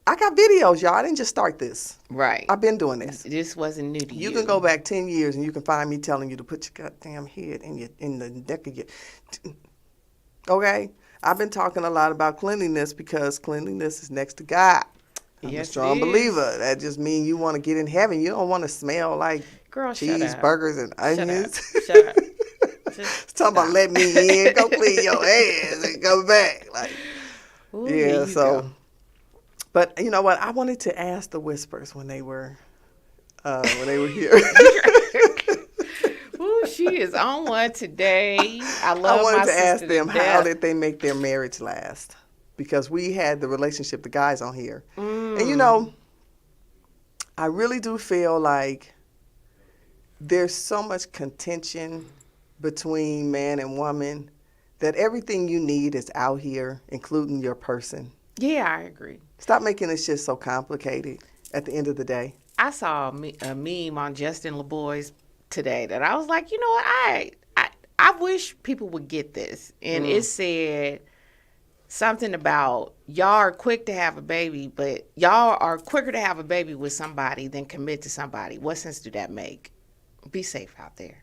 I got videos, y'all. I didn't just start this. Right. I've been doing this. This wasn't new to you. You can go back 10 years and you can find me telling you to put your goddamn head in the neck of your... Okay? I've been talking a lot about cleanliness, because cleanliness is next to God. I'm Yes, a strong it is. believer. That just means you want to get in heaven. You don't want to smell like Girl, shut up. cheeseburgers and onions. Shut up. Just Talking about let me in, go clean your ass and come back. Like, Ooh, yeah, here you so... go. But you know what? I wanted to ask the Whispers when they were here. Ooh, she is on one today. I I love wanted my to ask sister them to how death. did they make their marriage last? Because we had the relationship, the guys on here. Mm. And you know, I really do feel like there's so much contention between man and woman that everything you need is out here, including your person. Yeah, I agree. Stop making this shit so complicated at the end of the day. I saw a meme on Justin LeBoy's today that I was like, you know what, I wish people would get this. And it said something about y'all are quick to have a baby, but y'all are quicker to have a baby with somebody than commit to somebody. What sense do that make? Be safe out there.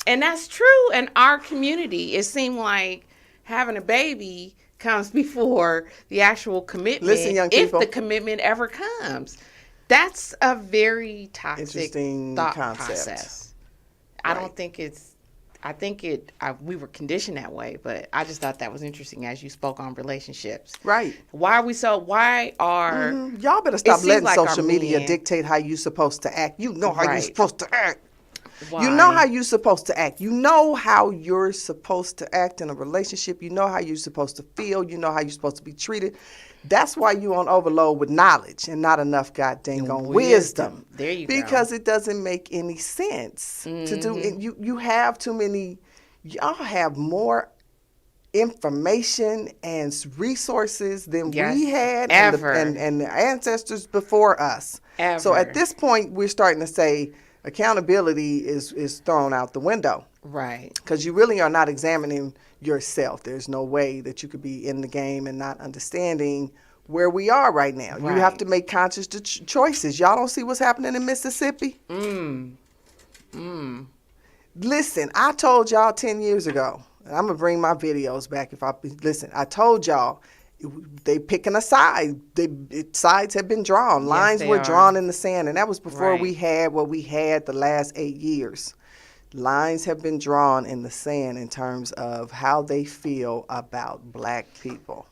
And that's true in our community. It seemed like having a baby comes before the actual commitment. Listen, young people. If the commitment ever comes. That's a very toxic Interesting thought concept. process. I Right. don't think it's, we were conditioned that way, but I just thought that was interesting as you spoke on relationships. Right. Why are, Y'all better stop seems letting like our social media men- dictate how you supposed to act. You know how you're Right. supposed to act. why? You know how you're supposed to act. You know how you're supposed to act in a relationship. You know how you're supposed to feel. You know how you're supposed to be treated. That's why you on overload with knowledge and not enough goddamn on wisdom. There you go. Because it doesn't make any sense to do. And you have too many. Y'all have more information and resources than Yes, we had ever. and the ancestors before us. So Ever. at this point, we're starting to say accountability is thrown out the window Right. because you really are not examining yourself. There's no way that you could be in the game and not understanding where we are right now. You have Right. to make conscious choices. Y'all don't see what's happening in Mississippi? Listen, I told y'all 10 years ago, and I'm going to bring my videos back listen, I told y'all, they picking a side. Sides have been drawn. Lines they were are. drawn in the sand, and that was before Right. we had what we had the last 8 years. Lines have been drawn in the sand in terms of how they feel about black people.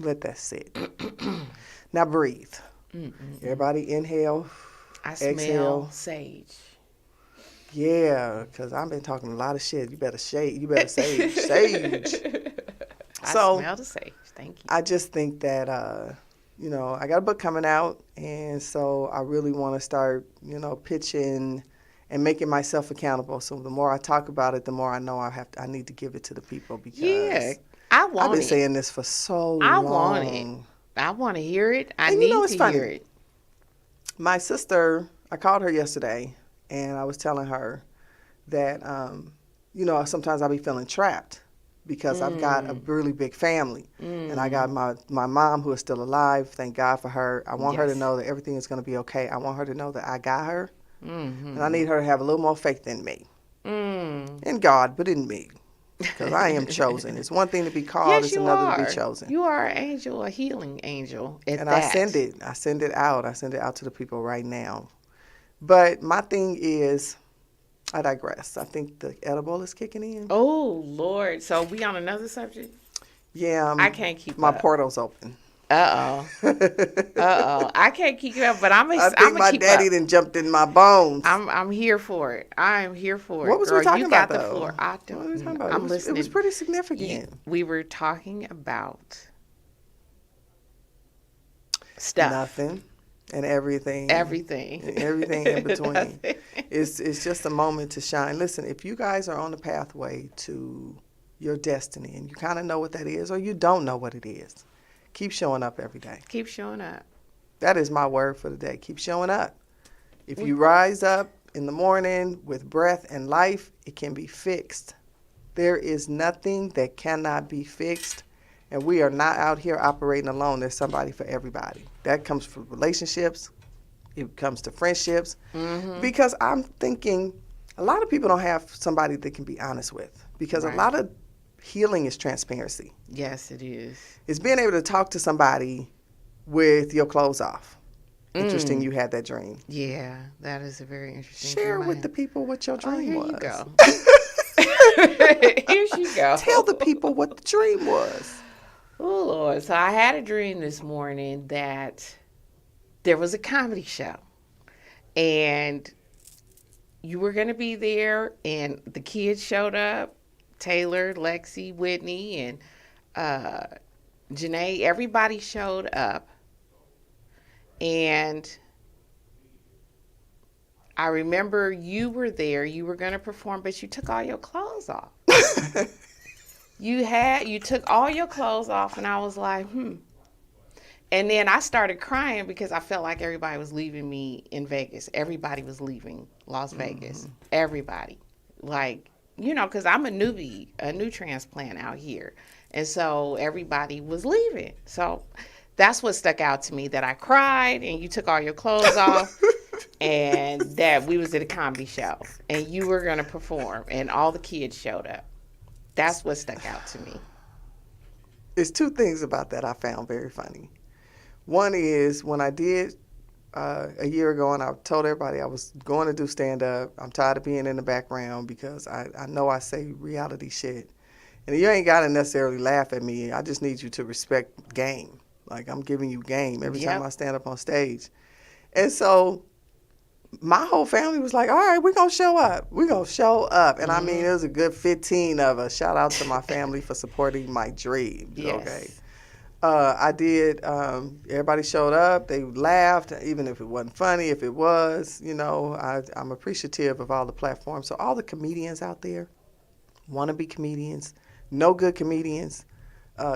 Let that sit. Now breathe. Everybody inhale. I smell Exhale. sage. Yeah, because I've been talking a lot of shit. You better sage. Sage. I So- smell the sage. Thank you. I just think that, I got a book coming out, and so I really want to start, pitching and making myself accountable. So the more I talk about it, the more I know I need to give it to the people because Yeah. I I've want been it. saying this for so I long. want it. I want to hear it. I And need you know, it's to funny. hear it. My sister, I called her yesterday, and I was telling her that, sometimes I'll be feeling trapped because I've got a really big family. And I got my mom who is still alive. Thank God for her. I want her to Yes. know that everything is going to be okay. I want her to know that I got her. And I need her to have a little more faith in me. In God, but in me. Because I am chosen. It's one thing to be called, Yes, it's you another are. to be chosen. You are an angel, a healing angel. At And that. I send it. I send it out. I send it out to the people right now. But my thing is, I digress. I think the edible is kicking in. Oh Lord! So we on another subject? Yeah, I can't keep my up. portal's open. I can't keep up, but I'm. I think I'm my keep daddy up. done jumped in my bones. I'm here for it. I'm here for it. What was Girl, we talking you about, got though? the floor. I What don't. were we talking about? I'm It was listening. pretty significant. We were talking about stuff. Nothing and everything. Everything. And everything in between. It's just a moment to shine. Listen, if you guys are on the pathway to your destiny and you kind of know what that is or you don't know what it is, keep showing up every day. Keep showing up. That is my word for the day. Keep showing up. If you rise up in the morning with breath and life, it can be fixed. There is nothing that cannot be fixed. And we are not out here operating alone. There's somebody for everybody. That comes from relationships. It comes to friendships. Because I'm thinking a lot of people don't have somebody they can be honest with. Because Right. a lot of healing is transparency. Yes, it is. It's being able to talk to somebody with your clothes off. Interesting you had that dream. Yeah, that is a very interesting. Share dream. with the people what your Oh, dream here was. you go. Here she go. Tell the people what the dream was. Oh, Lord. So I had a dream this morning that there was a comedy show. And you were going to be there, and the kids showed up. Taylor, Lexi, Whitney, and Janae. Everybody showed up. And I remember you were there. You were going to perform, but you took all your clothes off. You took all your clothes off, and I was like, And then I started crying because I felt like everybody was leaving me in Vegas. Everybody was leaving Las Vegas. Everybody. Like, because I'm a newbie, a new transplant out here. And so everybody was leaving. So that's what stuck out to me, that I cried and you took all your clothes off and that we was at a comedy show and you were going to perform and all the kids showed up. That's what stuck out to me. There's two things about that I found very funny. One is when I did a year ago, and I told everybody I was going to do stand-up. I'm tired of being in the background because I know I say reality shit. And you ain't got to necessarily laugh at me. I just need you to respect game. Like, I'm giving you game every time I stand up on stage. And so my whole family was like, all right, we're going to show up. We're going to show up. And I mean, it was a good 15 of us. Shout out to my family for supporting my dreams. Yes. Okay. I did, everybody showed up, they laughed, even if it wasn't funny, if it was, I'm appreciative of all the platforms. So all the comedians out there, wannabe comedians, no good comedians,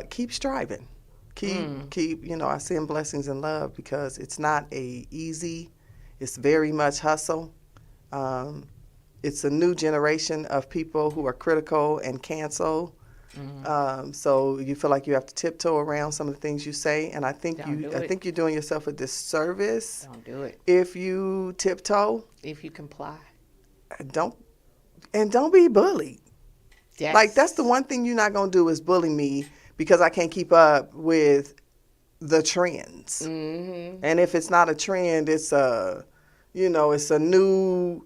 keep striving. Keep, I send blessings and love because it's not easy, it's very much hustle. It's a new generation of people who are critical and cancel. So you feel like you have to tiptoe around some of the things you say, and I think you're doing yourself a disservice. Don't do it. If you tiptoe. If you comply. Don't be bullied. Yes. Like, that's the one thing you're not gonna do is bully me because I can't keep up with the trends. Mm-hmm. And if it's not a trend, it's it's a new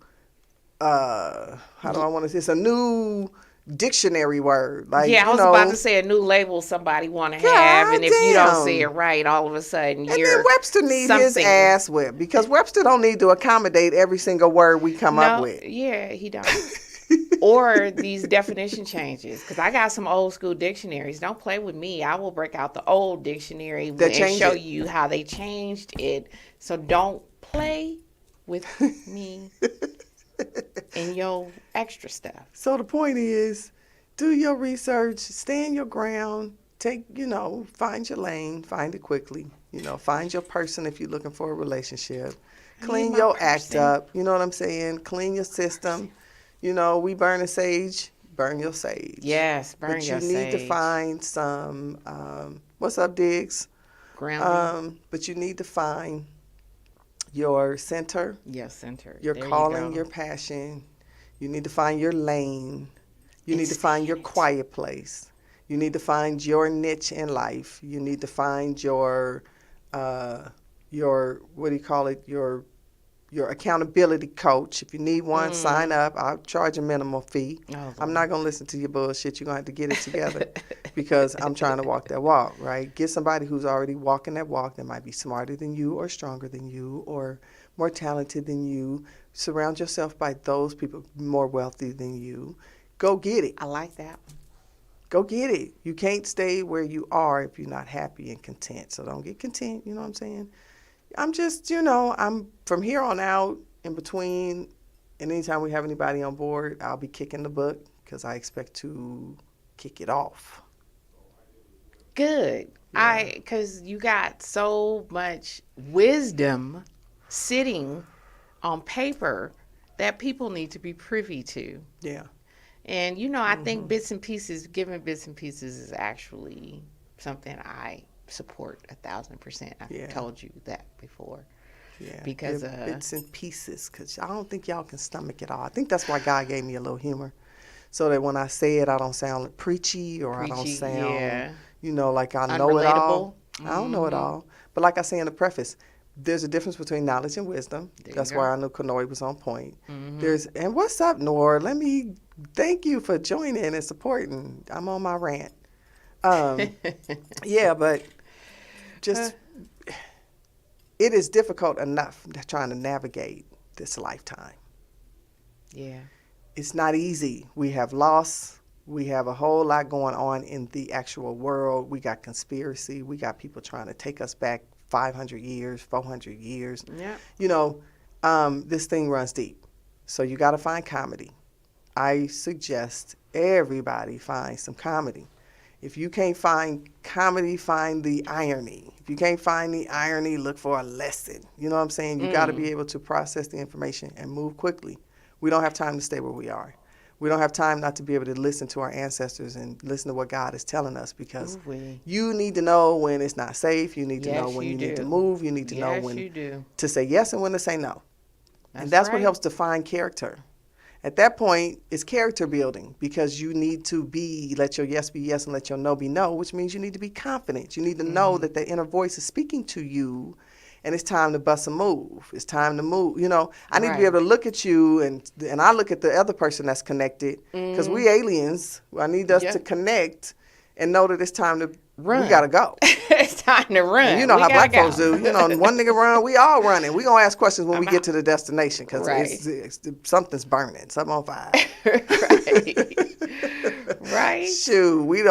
it's a new dictionary word. Like, I was about to say a new label somebody want to have, and if you don't say it right, all of a sudden and then Webster needs his ass whipped because Webster don't need to accommodate every single word we come up with. Yeah, he don't. Or these definition changes, because I got some old school dictionaries. Don't play with me. I will break out the old dictionary and show you how they changed it. So don't play with me. And your extra stuff. So the point is, do your research, stand your ground, find your lane, find it quickly. Find your person if you're looking for a relationship. Clean your act up, you know what I'm saying? Clean your system. We burn a sage, burn your sage. Yes, burn your sage. But you need to find some, what's up, Diggs? But you need to find your center. Yes, center. Your calling, your passion. You need to find your lane. You need to find your quiet place. You need to find your niche in life. You need to find your what do you call it? Your accountability coach. If you need one, sign up. I'll charge a minimal fee. Oh, I'm not going to listen to your bullshit. You're going to have to get it together because I'm trying to walk that walk, right? Get somebody who's already walking that walk that might be smarter than you or stronger than you or more talented than you. Surround yourself by those people more wealthy than you. Go get it. I like that. Go get it. You can't stay where you are if you're not happy and content. So don't get content, you know what I'm saying? I'm just, I'm from here on out, in between, and anytime we have anybody on board, I'll be kicking the book because I expect to kick it off. Good. Yeah. Because you got so much wisdom sitting on paper that people need to be privy to. Yeah. And, I think giving bits and pieces is actually something I support 1,000%. I've told you that before. Yeah, because bits and pieces, because I don't think y'all can stomach it all. I think that's why God gave me a little humor, so that when I say it, I don't sound preachy or I don't sound, like I know it all. Mm-hmm. I don't know it all. But like I say in the preface, there's a difference between knowledge and wisdom. That's why I knew Kanoy was on point. Mm-hmm. And what's up, Nor? Let me thank you for joining and supporting. I'm on my rant. Yeah, but just it is difficult enough trying to navigate this lifetime. Yeah. It's not easy. We have loss. We have a whole lot going on in the actual world. We got conspiracy. We got people trying to take us back 500 years, 400 years. Yeah. You know, this thing runs deep. So you got to find comedy. I suggest everybody find some comedy. If you can't find comedy, find the irony. If you can't find the irony, look for a lesson. You know what I'm saying? You got to be able to process the information and move quickly. We don't have time to stay where we are. We don't have time not to be able to listen to our ancestors and listen to what God is telling us, because you need to know when it's not safe. You need to know when you need to move. You need to know when to say yes and when to say no. And that's what helps define character. At that point, it's character building, because you need to let your yes be yes and let your no be no, which means you need to be confident. You need to know that the inner voice is speaking to you, and it's time to bust a move. It's time to move. You know, I need to be able to look at you, and I look at the other person that's connected, because we aliens. I need us to connect and know that it's time to run. We got to go. It's time to run. And you know how black folks do. You know, one nigga run, we all running. We going to ask questions when we get to the destination, because something's burning. Something on fire. Right. Shoot, we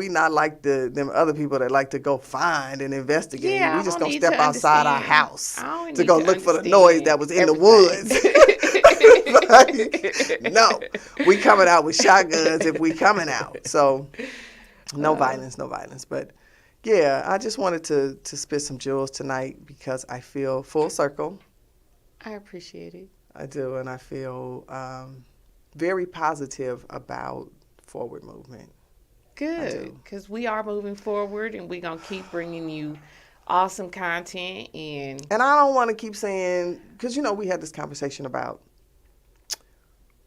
not like them other people that like to go find and investigate. Yeah, we just gonna step outside our house to go look for the noise that was in the woods. Like, no, we coming out with shotguns if we coming out. So no violence. But yeah, I just wanted to spit some jewels tonight, because I feel full circle. I appreciate it. I do, and I feel very positive about forward movement. Good, because we are moving forward, and we're going to keep bringing you awesome content. And I don't want to keep saying, because, you know, we had this conversation about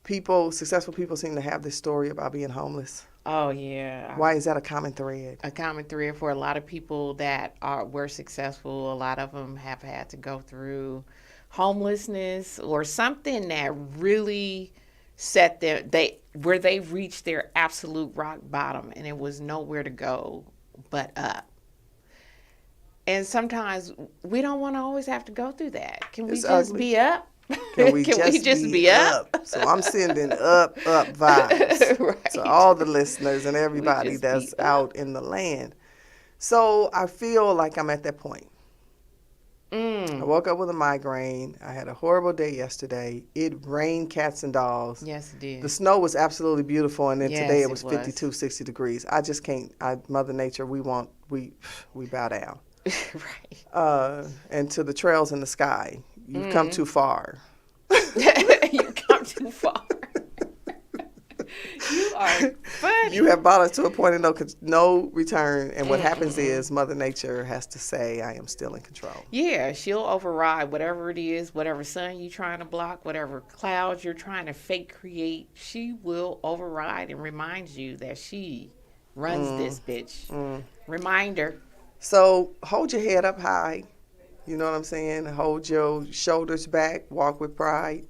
successful people seem to have this story about being homeless. Oh, yeah. Why is that a common thread? A common thread for a lot of people that were successful. A lot of them have had to go through homelessness or something that really set where they reached their absolute rock bottom, and it was nowhere to go but up. And sometimes we don't want to always have to go through that. Can we just be up? Can we just be up? So I'm sending up vibes to all the listeners and everybody that's out in the land. So I feel like I'm at that point. I woke up with a migraine. I had a horrible day yesterday. It rained cats and dogs. Yes, it did. The snow was absolutely beautiful, and then today it was 52, 60 degrees. I just can't. Mother Nature, we bow down. Right. And to the trails in the sky, you've come too far. You've come too far. You are funny. You have brought us to a point of no return, and what happens is Mother Nature has to say, I am still in control. Yeah, she'll override whatever it is, whatever sun you're trying to block, whatever clouds you're trying to fake create. She will override and remind you that she runs this bitch. Reminder. So hold your head up high. You know what I'm saying? Hold your shoulders back. Walk with pride.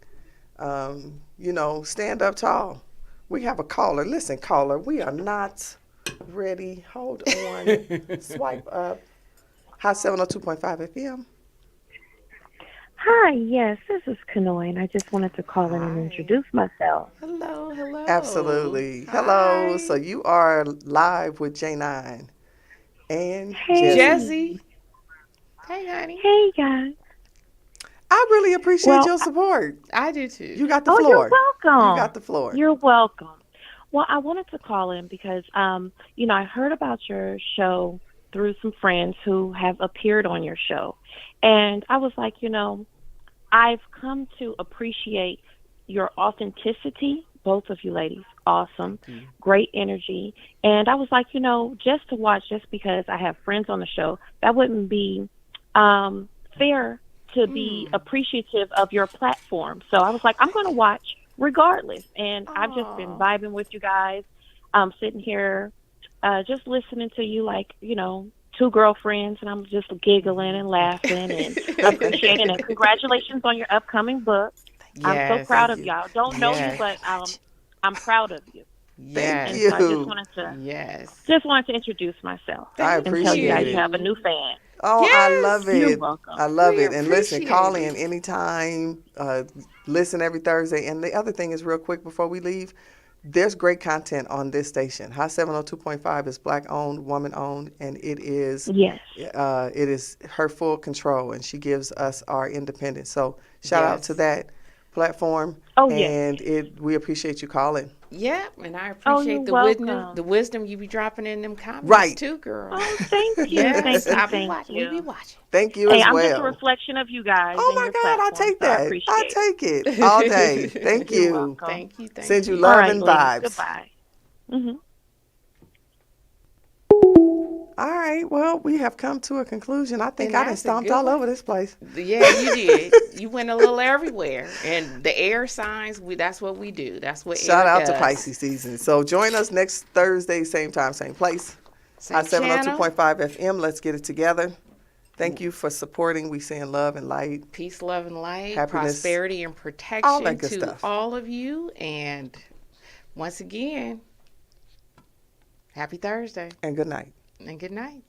Stand up tall. We have a caller. Listen, caller, we are not ready. Hold on. Swipe up. Hot 702.5 FM. Hi, yes, this is Kanoy, and I just wanted to call in and introduce myself. Hello. Absolutely. Hi. Hello. So you are live with Jnine and Jezzi. Hey, honey. Hey, guys. I really appreciate your support. I do too. You got the floor. You're welcome. You got the floor. You're welcome. Well, I wanted to call in because, I heard about your show through some friends who have appeared on your show. And I was like, I've come to appreciate your authenticity, both of you ladies. Awesome. Great energy. And I was like, just to watch, just because I have friends on the show, that wouldn't be fair to be appreciative of your platform. So I was like, I'm going to watch regardless. And I've just been vibing with you guys. I'm sitting here just listening to you like, two girlfriends, and I'm just giggling and laughing and appreciating it. Congratulations on your upcoming book. Yes, I'm so proud of y'all. Don't know you, but I'm proud of you. Yes. Thank And so I you. Yes. just wanted to introduce myself I and tell you appreciate guys it. you have a new fan. Oh, I love Yes. You're it. welcome. I love We it. And listen, call appreciate in it. anytime. Listen every Thursday. And the other thing is, real quick before we leave, there's great content on this station. Hot 702.5 is black owned, woman owned, and Yes. it is her full control, and she gives us our independence. So shout out to Yes. that platform, Oh, yes. and we appreciate you calling. Yeah, and I Oh, appreciate you're the welcome. wisdom you be dropping in them comments Right. too, girl. Oh, thank you. Yes, Thank you. I be Thank watching. We be you. watching. Thank you Hey, as I'm just a well. reflection of you guys Oh and my your God, I'll platform, take so I that. appreciate I'll it. take it all day. Thank You're you. welcome. Thank you. Thank Send you you. All love right, and ladies. vibes. Goodbye. Hmm. All right. Well, we have come to a conclusion. I think And I done that's a stomped good all one. over this place. Yeah, you did. You went a little everywhere. And the air signs, that's what we do. That's what Shout air out to does. Pisces season. So join us next Thursday, same time, same place. Same Hot channel. 702.5 FM. Let's get it together. Thank you for supporting. We send love and light. Peace, love, and light. Happiness. Prosperity and protection All that good to stuff. all of you. And once again, happy Thursday And good night. and good night.